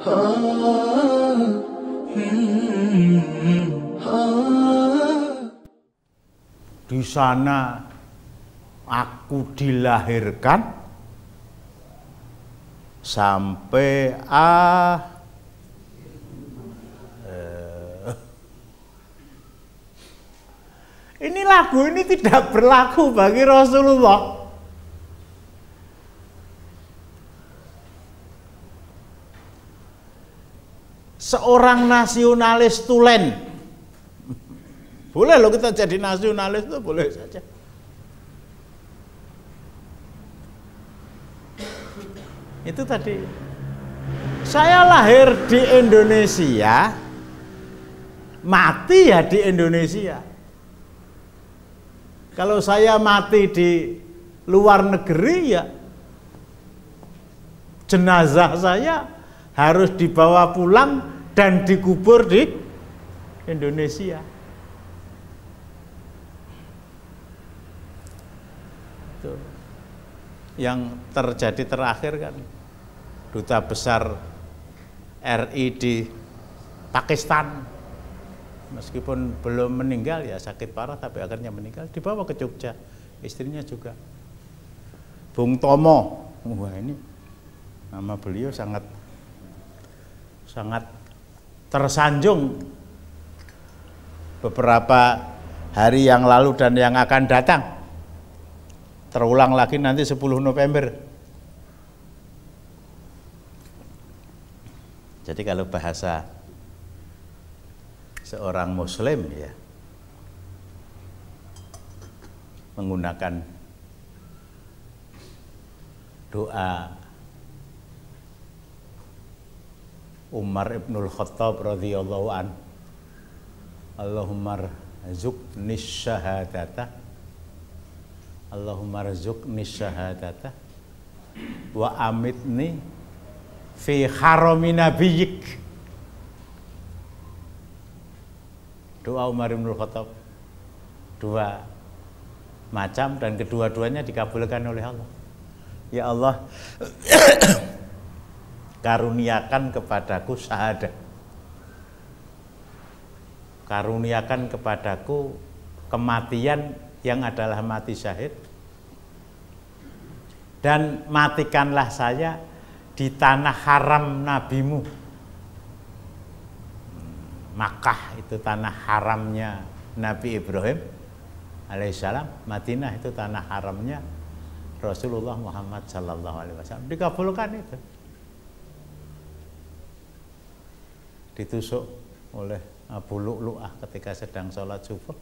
Di sana aku dilahirkan sampai ini lagu ini tidak berlaku bagi Rasulullah. Seorang nasionalis tulen, boleh loh kita jadi nasionalis, itu boleh saja. Itu tadi, saya lahir di Indonesia, mati ya di Indonesia. Kalau saya mati di luar negeri ya jenazah saya harus dibawa pulang dan dikubur di Indonesia. Itu yang terjadi terakhir kan, duta besar RI di Pakistan, meskipun belum meninggal ya sakit parah tapi akhirnya meninggal, dibawa ke Jogja, istrinya juga. Bung Tomo, wah ini nama beliau sangat tersanjung beberapa hari yang lalu dan yang akan datang. Terulang lagi nanti 10 November. Jadi kalau bahasa seorang muslim ya, menggunakan doa Umar ibnul Khattab radhiyallahu an, Allahumma rzuqni syahadata, Allahumma rzuqni syahadata wa amitni fi harami nabiyyik. Doa Umar ibnul Khattab dua macam dan kedua-duanya dikabulkan oleh Allah. Ya Allah, karuniakan kepadaku syahadat, karuniakan kepadaku kematian yang adalah mati syahid, dan matikanlah saya di tanah haram nabimu. Makkah itu tanah haramnya Nabi Ibrahim alaihissalam, Madinah itu tanah haramnya Rasulullah Muhammad sallallahu alaihi wasallam. Dikabulkan itu. Ditusuk oleh Abu Lu'lu'ah ketika sedang sholat subuh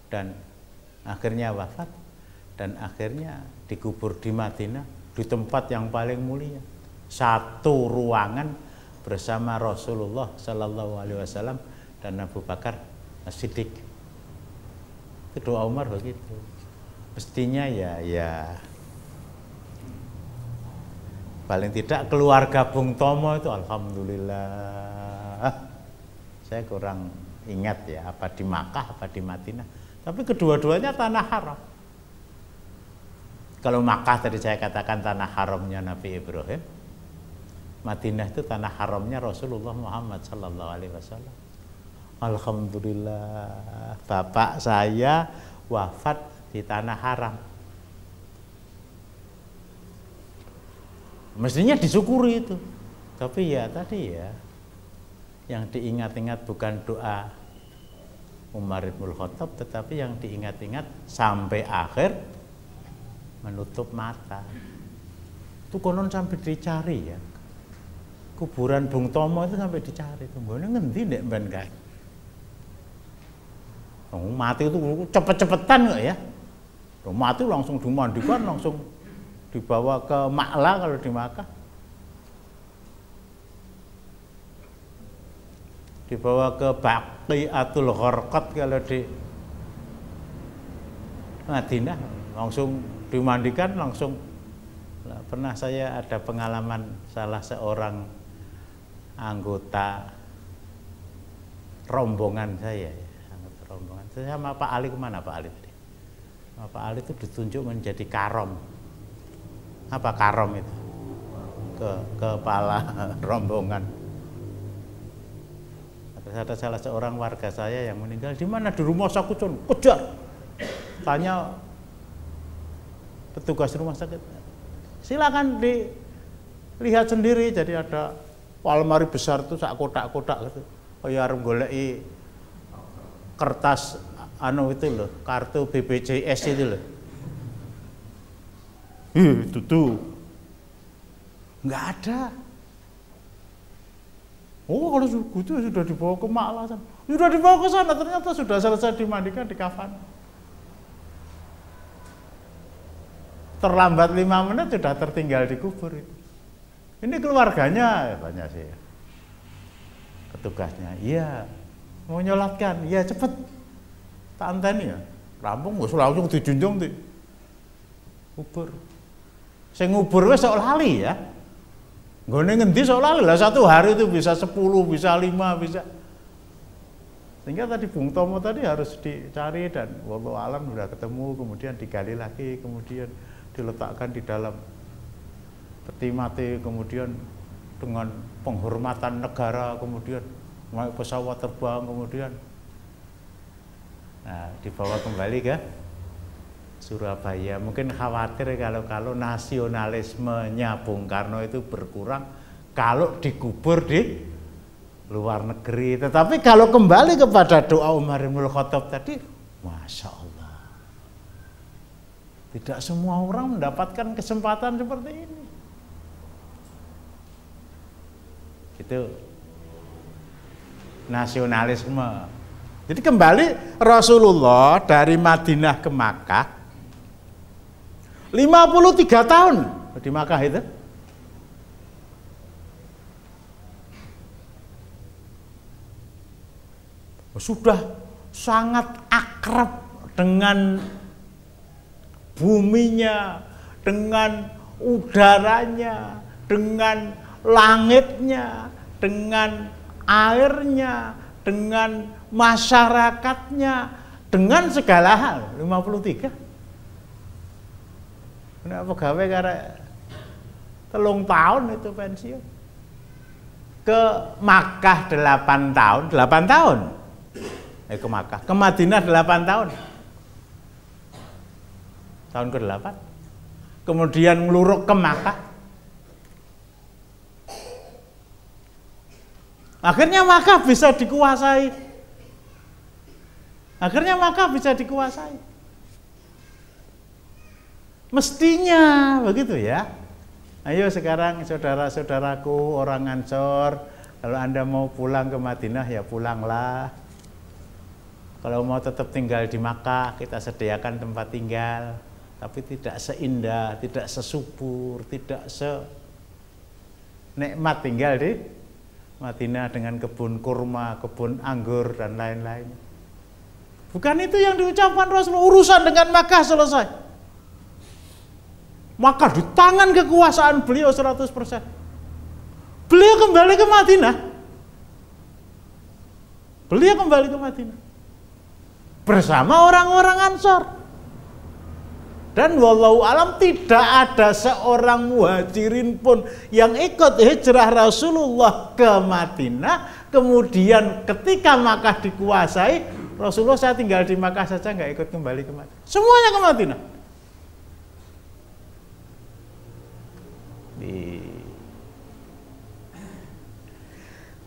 dan akhirnya wafat, dan akhirnya dikubur di Madinah di tempat yang paling mulia, satu ruangan bersama Rasulullah sallallahu alaihi wasallam dan Abu Bakar As-Siddiq. Itu doa Umar begitu. Mestinya ya paling tidak keluarga Bung Tomo itu alhamdulillah. Saya kurang ingat ya apa di Makkah apa di Madinah, tapi kedua-duanya tanah haram. Kalau Makkah tadi saya katakan tanah haramnya Nabi Ibrahim, Madinah itu tanah haramnya Rasulullah Muhammad sallallahu alaihi wasallam. Alhamdulillah, bapak saya wafat di tanah haram. Mestinya disyukuri itu. Tapi ya tadi ya, yang diingat-ingat bukan doa Umar ibnul Khattab, tetapi yang diingat-ingat sampai akhir menutup mata. Itu konon sampai dicari ya. Kuburan Bung Tomo itu sampai dicari. Tungguannya ngendi nek ben kae. Mati itu cepet-cepetan kok ya. Mati langsung dimandikan, langsung dibawa ke Ma'la kalau di Makkah. Dibawa ke Baqiatul Gharqad kalau di Madinah, langsung dimandikan langsung. Pernah saya ada pengalaman salah seorang anggota rombongan saya, sama Pak Ali. Kemana Pak Ali tadi? Pak Ali itu ditunjuk menjadi karom. Apa karom itu? ke kepala rombongan. Ada salah seorang warga saya yang meninggal, di mana? Di rumah sakit, kejar. Tanya petugas rumah sakit, silakan dilihat sendiri. Jadi ada almari besar tuh, sak kotak-kotak gitu. Kayak arep goleki kertas anu itu loh, kartu BPJS itu loh. Itu tuh nggak ada. Oh, kalau gitu sudah dibawa ke Malang, sudah dibawa ke sana, ternyata sudah selesai dimandikan, di kafan. Terlambat 5 menit sudah tertinggal di kubur itu. Ini keluarganya, tanya saya, petugasnya, iya mau nyolatkan, iya cepet, tak anteni ya, rampung wis langsung dijunjung di kubur. Saya ngubur wis sok lali ya. Nggone ngendi sok lali lah, 1 hari itu bisa 10, bisa 5, bisa. Sehingga tadi Bung Tomo tadi harus dicari dan wallahu alam sudah ketemu, kemudian digali lagi, kemudian diletakkan di dalam peti mati, kemudian dengan penghormatan negara, kemudian naik pesawat terbang, kemudian dibawa kembali ke Surabaya. Mungkin khawatir kalau nasionalismenya Bung Karno itu berkurang kalau dikubur di luar negeri. Tetapi kalau kembali kepada doa Umar bin Khattab tadi, Masya Allah, tidak semua orang mendapatkan kesempatan seperti ini. Itu nasionalisme. Jadi kembali Rasulullah dari Madinah ke Makkah 53 tahun di Makkah itu. Sudah sangat akrab dengan buminya, dengan udaranya, dengan langitnya, dengan airnya, dengan masyarakatnya, dengan segala hal. 53. Nek pegawai karek 3 tahun itu pensiun. Ke Makkah 8 tahun, 8 tahun. Ke Makkah, ke Madinah 8 tahun. Tahun ke-8. Kemudian ngeluruk ke Makkah. Akhirnya Makkah bisa dikuasai. Akhirnya Makkah bisa dikuasai. Mestinya begitu ya. Ayo sekarang saudara-saudaraku orang Ansor, kalau Anda mau pulang ke Madinah ya pulanglah. Kalau mau tetap tinggal di Makkah, kita sediakan tempat tinggal, tapi tidak seindah, tidak sesubur, tidak senikmat tinggal di Madinah dengan kebun kurma, kebun anggur dan lain-lain. Bukan itu yang diucapkan Rasulullah. Urusan dengan Makkah selesai. Maka di tangan kekuasaan beliau 100%. Beliau kembali ke Madinah. Beliau kembali ke Madinah bersama orang-orang Ansor. Dan wallahu alam tidak ada seorang muhajirin pun yang ikut hijrah Rasulullah ke Madinah. Kemudian ketika Makkah dikuasai, Rasulullah, saya tinggal di Makkah saja, nggak ikut kembali ke Madinah. Semuanya ke Madinah.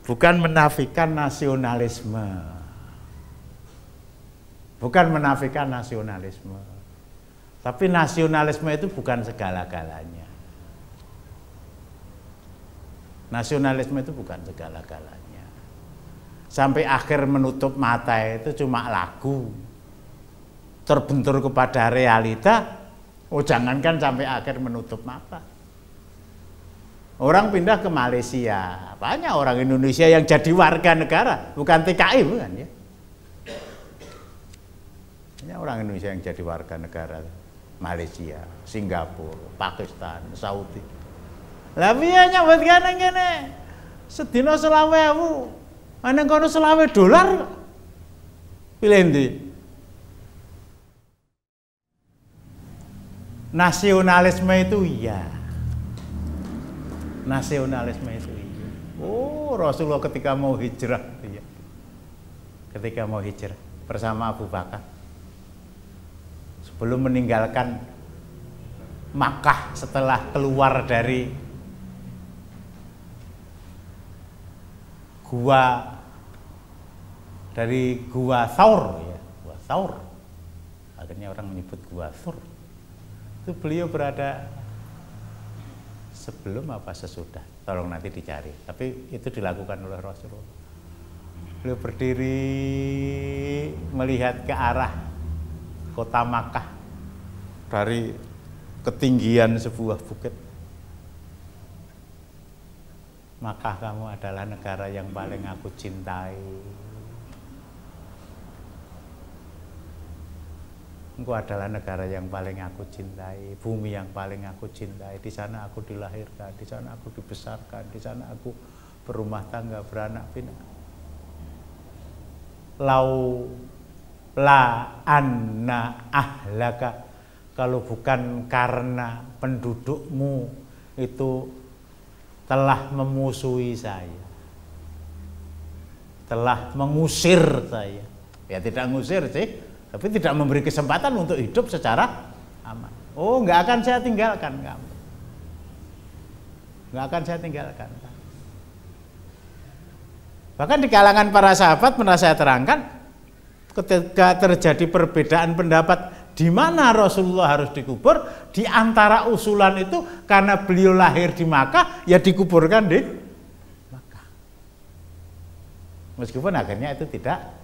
Bukan menafikan nasionalisme. Bukan menafikan nasionalisme. Tapi nasionalisme itu bukan segala-galanya. Nasionalisme itu bukan segala-galanya. Sampai akhir menutup mata itu cuma lagu. Terbentur kepada realita, oh jangankan sampai akhir menutup mata. Orang pindah ke Malaysia, banyak orang Indonesia yang jadi warga negara, bukan TKI, bukan ya. Banyak orang Indonesia yang jadi warga negara, Malaysia, Singapura, Pakistan, Saudi. Lah piye nyambut kene sedina 20.000, ana kono $20. Pilih ndi? Nasionalisme itu iya. nasionalisme itu. Oh, Rasulullah ketika mau hijrah, ya. Ketika mau hijrah bersama Abu Bakar, sebelum meninggalkan Makkah setelah keluar dari gua Thaur, ya, gua Thaur. Akhirnya orang menyebut gua Thaur. Itu beliau berada sebelum apa sesudah, tolong nanti dicari. Tapi itu dilakukan oleh Rasulullah. Beliau berdiri melihat ke arah kota Makkah dari ketinggian sebuah bukit. Makkah, kamu adalah negara yang paling aku cintai. Engkau adalah negara yang paling aku cintai, bumi yang paling aku cintai. Di sana aku dilahirkan, di sana aku dibesarkan, di sana aku berumah tangga, beranak pinak. Lau la anna ahlaka, kalau bukan karena pendudukmu itu telah memusuhi saya, telah mengusir saya. Ya tidak ngusir sih, tapi tidak memberi kesempatan untuk hidup secara aman. Oh, nggak akan saya tinggalkan kamu. Nggak akan saya tinggalkan. Bahkan di kalangan para sahabat pernah saya terangkan, ketika terjadi perbedaan pendapat di mana Rasulullah harus dikubur, di antara usulan itu karena beliau lahir di Makkah, ya dikuburkan di Makkah. Meskipun akhirnya itu tidak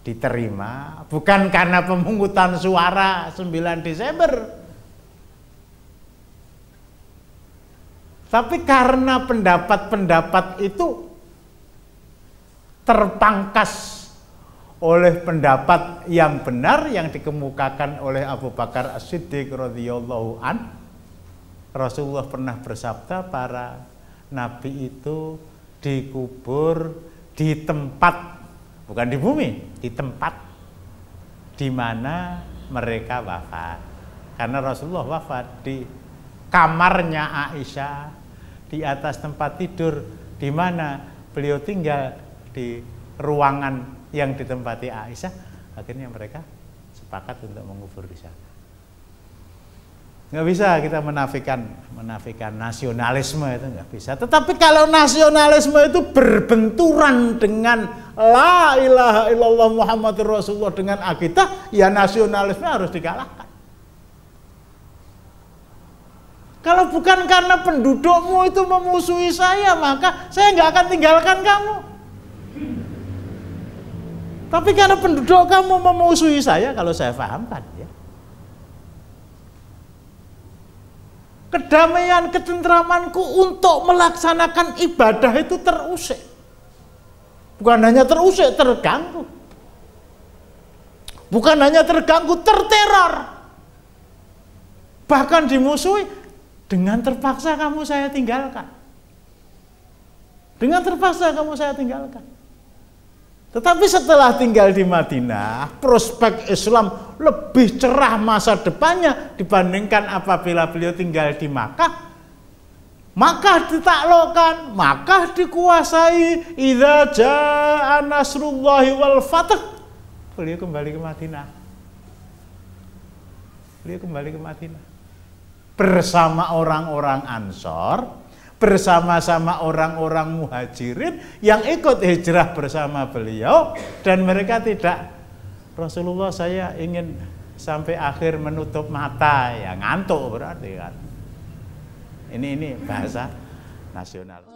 diterima, bukan karena pemungutan suara 9 Desember, tapi karena pendapat-pendapat itu terpangkas oleh pendapat yang benar yang dikemukakan oleh Abu Bakar As-Siddiq radhiyallahu an. Rasulullah pernah bersabda, para nabi itu dikubur di tempat, bukan di bumi, di tempat di mana mereka wafat. Karena Rasulullah wafat di kamarnya Aisyah, di atas tempat tidur di mana beliau tinggal di ruangan yang ditempati Aisyah. Akhirnya mereka sepakat untuk mengubur di sana. Nggak bisa kita menafikan nasionalisme, itu nggak bisa. Tetapi kalau nasionalisme itu berbenturan dengan la ilaha illallah Muhammadur Rasulullah, dengan akidah, ya nasionalisme harus dikalahkan. Kalau bukan karena pendudukmu itu memusuhi saya, maka saya nggak akan tinggalkan kamu. Tapi karena penduduk kamu memusuhi saya, kalau saya pahamkan, ya, kedamaian, ketentramanku untuk melaksanakan ibadah itu terusik. Bukan hanya terusik, terganggu. Bukan hanya terganggu, terteror. Bahkan dimusuhi, dengan terpaksa kamu saya tinggalkan. Dengan terpaksa kamu saya tinggalkan. Tetapi setelah tinggal di Madinah, prospek Islam lebih cerah masa depannya dibandingkan apabila beliau tinggal di Makkah. Makkah ditaklukkan, Makkah dikuasai. Idza jaa nasrullahi wal fath. Beliau kembali ke Madinah. Beliau kembali ke Madinah bersama orang-orang Ansor, bersama-sama orang-orang Muhajirin yang ikut hijrah bersama beliau, dan mereka tidak, Rasulullah saya ingin sampai akhir menutup mata, ya ngantuk berarti kan. Ini bahasa nasional.